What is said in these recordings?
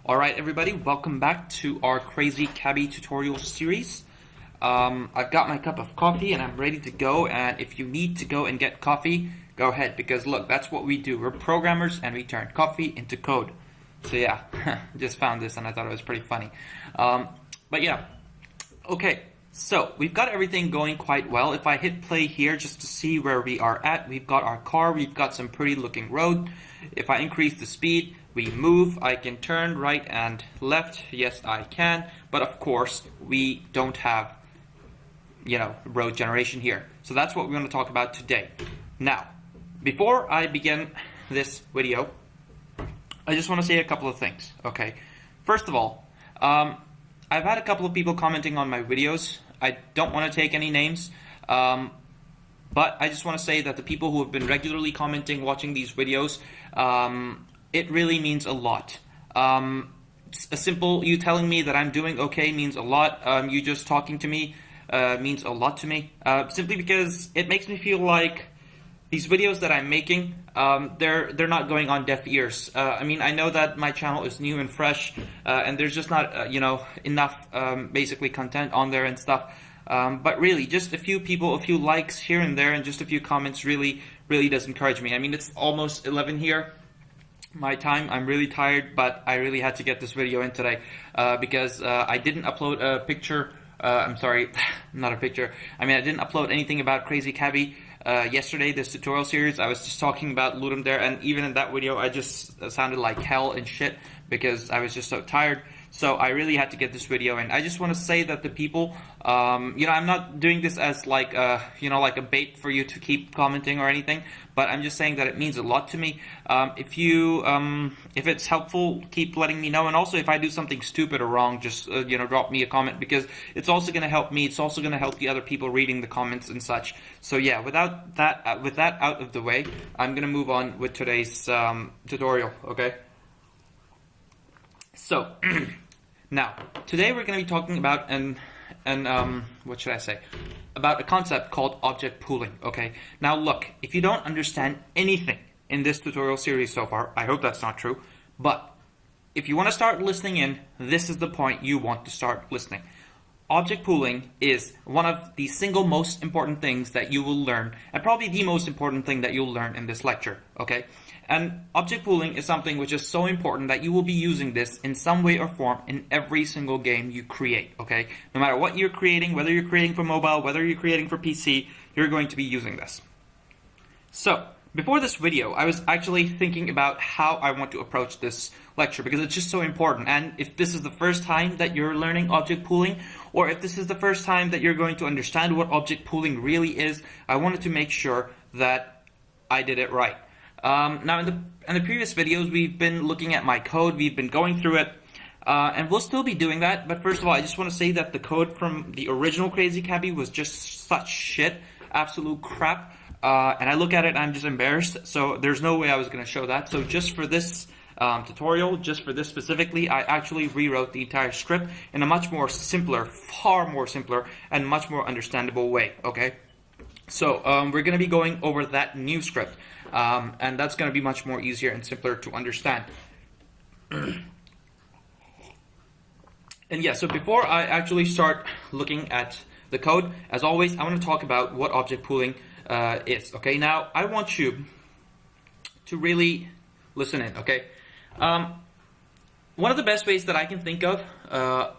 Alright everybody, welcome back to our Crazy Cabbie tutorial series. I've got my cup of coffee and I'm ready to go, and if you need to go and get coffee, go ahead, because look, that's what we do. We're programmers and we turn coffee into code. So yeah, just found this and I thought it was pretty funny. But yeah, okay, so we've got everything going quite well. If I hit play here just to see where we are at, we've got our car, we've got some pretty looking road. If I increase the speed, we move, I can turn right and left, yes I can, but of course we don't have, road generation here. So that's what we're going to talk about today. Now, before I begin this video, I just want to say a couple of things, okay? First of all, I've had a couple of people commenting on my videos. I don't want to take any names, but I just want to say that the people who have been regularly commenting, watching these videos, it really means a lot. A simple you telling me that I'm doing okay means a lot. You just talking to me means a lot to me. Simply because it makes me feel like these videos that I'm making, they're not going on deaf ears. I mean, I know that my channel is new and fresh, and there's just not enough basically content on there and stuff. But really, just a few people, a few likes here and there, and just a few comments really does encourage me. I mean, it's almost 11 here. My time, I'm really tired, but I really had to get this video in today because I didn't upload a picture. I'm sorry, not a picture. I mean, I didn't upload anything about Crazy Cabbie yesterday, this tutorial series. I was just talking about Ludum Dare, and even in that video, I just sounded like hell and shit because I was just so tired. So I really had to get this video in. I just want to say that the people, I'm not doing this as like like a bait for you to keep commenting or anything, but I'm just saying that it means a lot to me. If it's helpful, keep letting me know, and also if I do something stupid or wrong, just drop me a comment, because it's also going to help me. It's also going to help the other people reading the comments and such. So yeah, with that out of the way, I'm going to move on with today's tutorial. Okay. So, now, today we're going to be talking about what should I say? About a concept called object pooling, okay? Now look, if you don't understand anything in this tutorial series so far, I hope that's not true, but if you want to start listening in, this is the point you want to start listening. Object pooling is one of the single most important things that you will learn, and probably the most important thing that you'll learn in this lecture, okay? And object pooling is something which is so important that you will be using this in some way or form in every single game you create, okay? No matter what you're creating, whether you're creating for mobile, whether you're creating for PC, you're going to be using this. So, before this video, I was actually thinking about how I want to approach this lecture, because it's just so important. And if this is the first time that you're learning object pooling, or if this is the first time that you're going to understand what object pooling really is, I wanted to make sure that I did it right. Now, in the previous videos, we've been looking at my code, we've been going through it, and we'll still be doing that. But first of all, I just want to say that the code from the original Crazy Cabbie was just such shit, absolute crap. And I look at it, I'm just embarrassed, so there's no way I was going to show that. So just for this tutorial, just for this specifically, I actually rewrote the entire script in a much more simpler, far more simpler, and much more understandable way, okay? So we're going to be going over that new script, and that's going to be much more easier and simpler to understand. And yeah, so before I actually start looking at the code, as always, I want to talk about what object pooling is, okay? Now, I want you to really listen in, okay? One of the best ways that I can think of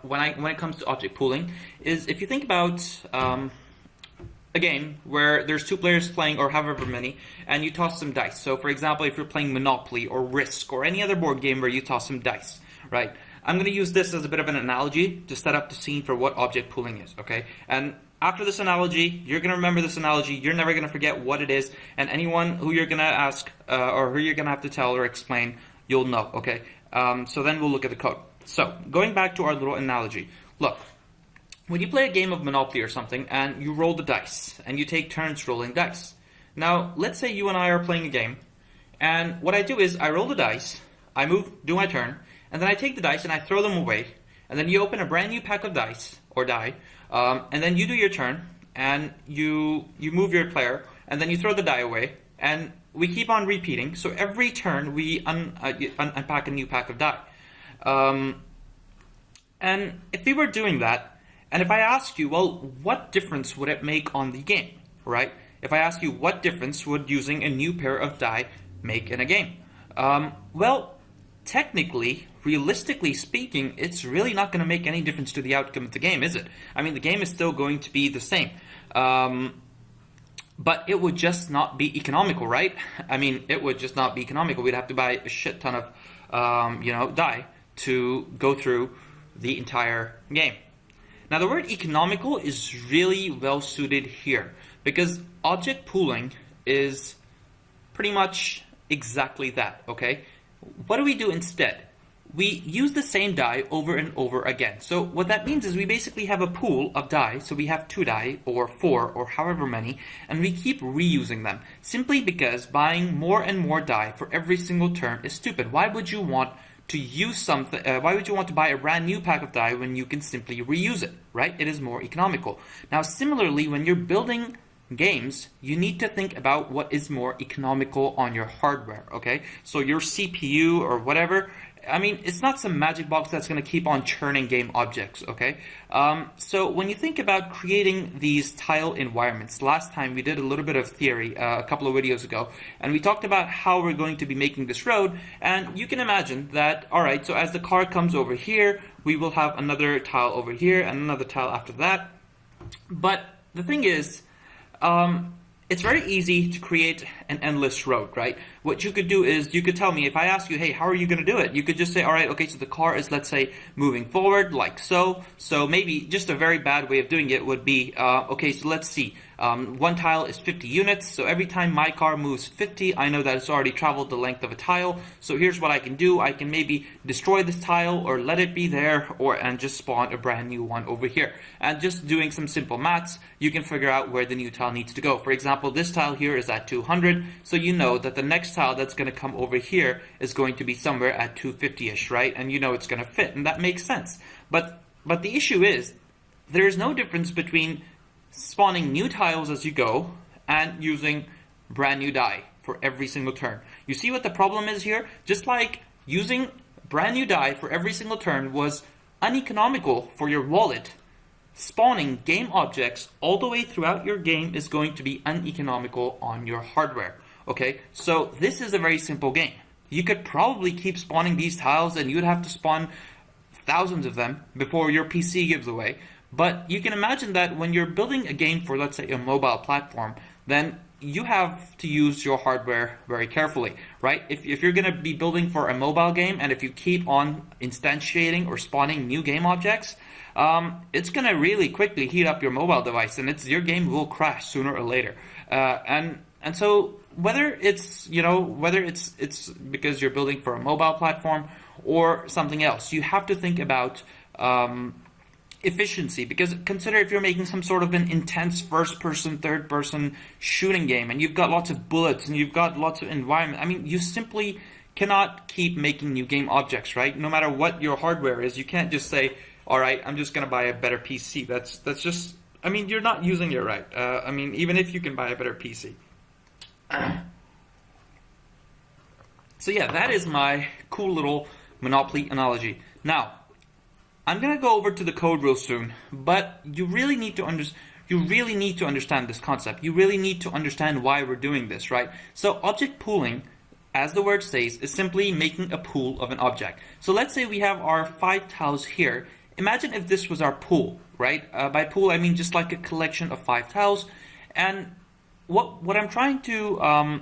when it comes to object pooling is if you think about a game where there's two players playing, or however many, and you toss some dice. So for example, if you're playing Monopoly or Risk or any other board game where you toss some dice, right? I'm going to use this as a bit of an analogy to set up the scene for what object pooling is, okay? And after this analogy, you're going to remember this analogy, you're never going to forget what it is, and anyone who you're going to ask or who you're going to have to tell or explain, you'll know, okay? So then we'll look at the code. So, going back to our little analogy, look. When you play a game of Monopoly or something, and you roll the dice, and you take turns rolling dice. Now, let's say you and I are playing a game, and what I do is, I roll the dice, I do my turn, and then I take the dice and I throw them away, and then you open a brand new pack of dice, or die, and then you do your turn, and you move your player, and then you throw the die away, and we keep on repeating, so every turn we unpack a new pack of die. And if we were doing that, and if I ask you, well, what difference would it make on the game, right? If I ask you what difference would using a new pair of die make in a game? Well, technically, realistically speaking, it's really not going to make any difference to the outcome of the game, is it? I mean, the game is still going to be the same. But it would just not be economical, right? I mean, it would just not be economical. We'd have to buy a shit ton of, die to go through the entire game. Now, the word economical is really well suited here because object pooling is pretty much exactly that, okay? What do we do instead? We use the same die over and over again. So what that means is we basically have a pool of die. So we have 2 die or 4 or however many, and we keep reusing them simply because buying more and more die for every single turn is stupid. Why would you want to use something? Why would you want to buy a brand new pack of die when you can simply reuse it, right? It is more economical. Now, similarly, when you're building games, you need to think about what is more economical on your hardware, okay? So your CPU or whatever, I mean, it's not some magic box that's going to keep on churning game objects, okay? So when you think about creating these tile environments, last time we did a little bit of theory a couple of videos ago, and we talked about how we're going to be making this road, and you can imagine that, alright, so as the car comes over here, we will have another tile over here, and another tile after that. But the thing is, it's very easy to create an endless road, right? What you could do is you could tell me, if I ask you, hey, how are you going to do it? You could just say, all right, okay, so the car is, let's say, moving forward like so. So maybe just a very bad way of doing it would be, okay, so let's see. One tile is 50 units, so every time my car moves 50, I know that it's already traveled the length of a tile. So here's what I can do. I can maybe destroy this tile or let it be there and just spawn a brand new one over here. And just doing some simple maths, you can figure out where the new tile needs to go. For example, this tile here is at 200, so you know that the next tile that's going to come over here is going to be somewhere at 250-ish, right? And you know it's going to fit, and that makes sense. But the issue is, there's no difference between spawning new tiles as you go and using brand new die for every single turn. You see what the problem is here? Just like using brand new die for every single turn was uneconomical for your wallet, spawning game objects all the way throughout your game is going to be uneconomical on your hardware. Okay, so this is a very simple game. You could probably keep spawning these tiles and you'd have to spawn thousands of them before your PC gives away. But you can imagine that when you're building a game for, let's say, a mobile platform, then you have to use your hardware very carefully, right? If you're going to be building for a mobile game and if you keep on instantiating or spawning new game objects, it's going to really quickly heat up your mobile device and your game will crash sooner or later. And so whether it's because you're building for a mobile platform or something else, you have to think about efficiency, because consider if you're making some sort of an intense first-person, third-person shooting game and you've got lots of bullets and you've got lots of environment. I mean, you simply cannot keep making new game objects, right? No matter what your hardware is, you can't just say, all right, I'm just going to buy a better PC. That's just, I mean, you're not using it right. I mean, even if you can buy a better PC. So yeah, that is my cool little Monopoly analogy. Now, I'm gonna go over to the code real soon, but you really need to understand this concept. You really need to understand why we're doing this, right? So object pooling, as the word says, is simply making a pool of an object. So let's say we have our 5 tiles here. Imagine if this was our pool, right? By pool, I mean just like a collection of 5 tiles. And what I'm trying to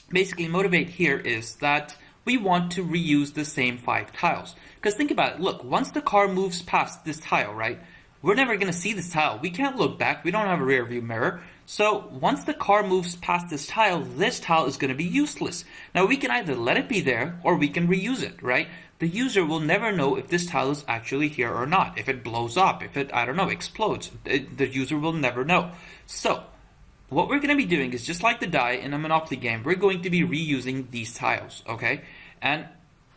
basically motivate here is that we want to reuse the same 5 tiles. Because think about it, look, once the car moves past this tile, right, we're never going to see this tile. We can't look back. We don't have a rear view mirror. So once the car moves past this tile is going to be useless. Now we can either let it be there or we can reuse it, right? The user will never know if this tile is actually here or not. If it blows up, if it, I don't know, explodes, the user will never know. So what we're going to be doing is just like the die in a Monopoly game, we're going to be reusing these tiles, okay? And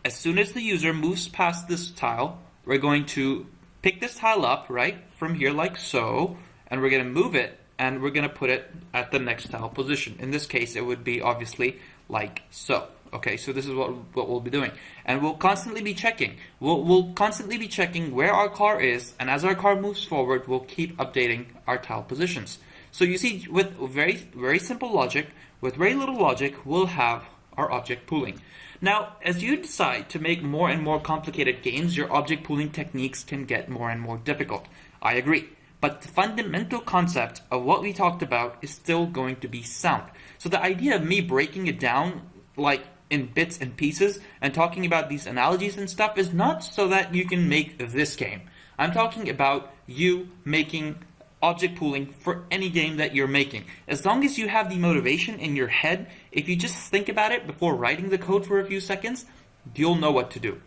as soon as the user moves past this tile, we're going to pick this tile up, right, from here like so, and we're going to move it, and we're going to put it at the next tile position. In this case, it would be obviously like so, Okay, so this is what we'll be doing, and we'll constantly be checking. We'll constantly be checking where our car is, and as our car moves forward, we'll keep updating our tile positions. So you see, with very simple logic, with very little logic, we'll have our object pooling. Now, as you decide to make more and more complicated games, your object pooling techniques can get more and more difficult. I agree. But the fundamental concept of what we talked about is still going to be sound. So the idea of me breaking it down like in bits and pieces and talking about these analogies and stuff is not so that you can make this game. I'm talking about you making object pooling for any game that you're making. As long as you have the motivation in your head, if you just think about it before writing the code for a few seconds, you'll know what to do.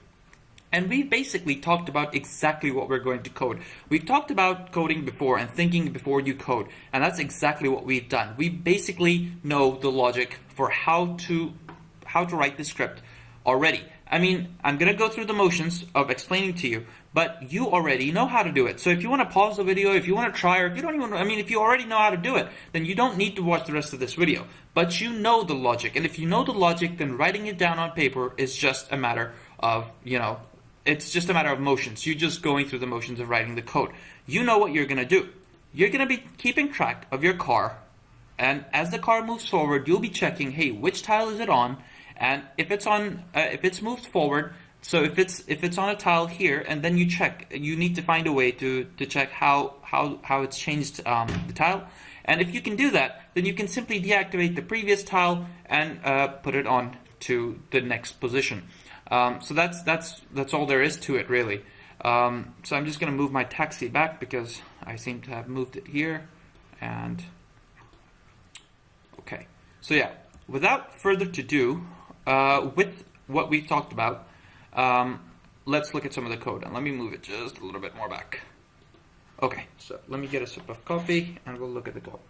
And we basically talked about exactly what we're going to code. We've talked about coding before and thinking before you code, and that's exactly what we've done. We basically know the logic for how to write the script already. I mean, I'm going to go through the motions of explaining to you, but you already know how to do it. So if you want to pause the video, if you want to try, or if you don't even, if you already know how to do it, then you don't need to watch the rest of this video. But you know the logic, and if you know the logic, then writing it down on paper is just a matter of, it's just a matter of motions. You're just going through the motions of writing the code. You know what you're going to do. You're going to be keeping track of your car, and as the car moves forward, you'll be checking, hey, which tile is it on? And if it's on, if it's moved forward, so if it's on a tile here, and then you check, you need to find a way to check how it's changed the tile. And if you can do that, then you can simply deactivate the previous tile and put it on to the next position. So that's all there is to it, really. So I'm just going to move my taxi back because I seem to have moved it here. And okay, so yeah, without further ado, with what we've talked about, let's look at some of the code. And let me move it just a little bit more back. Okay, so let me get a sip of coffee and we'll look at the code.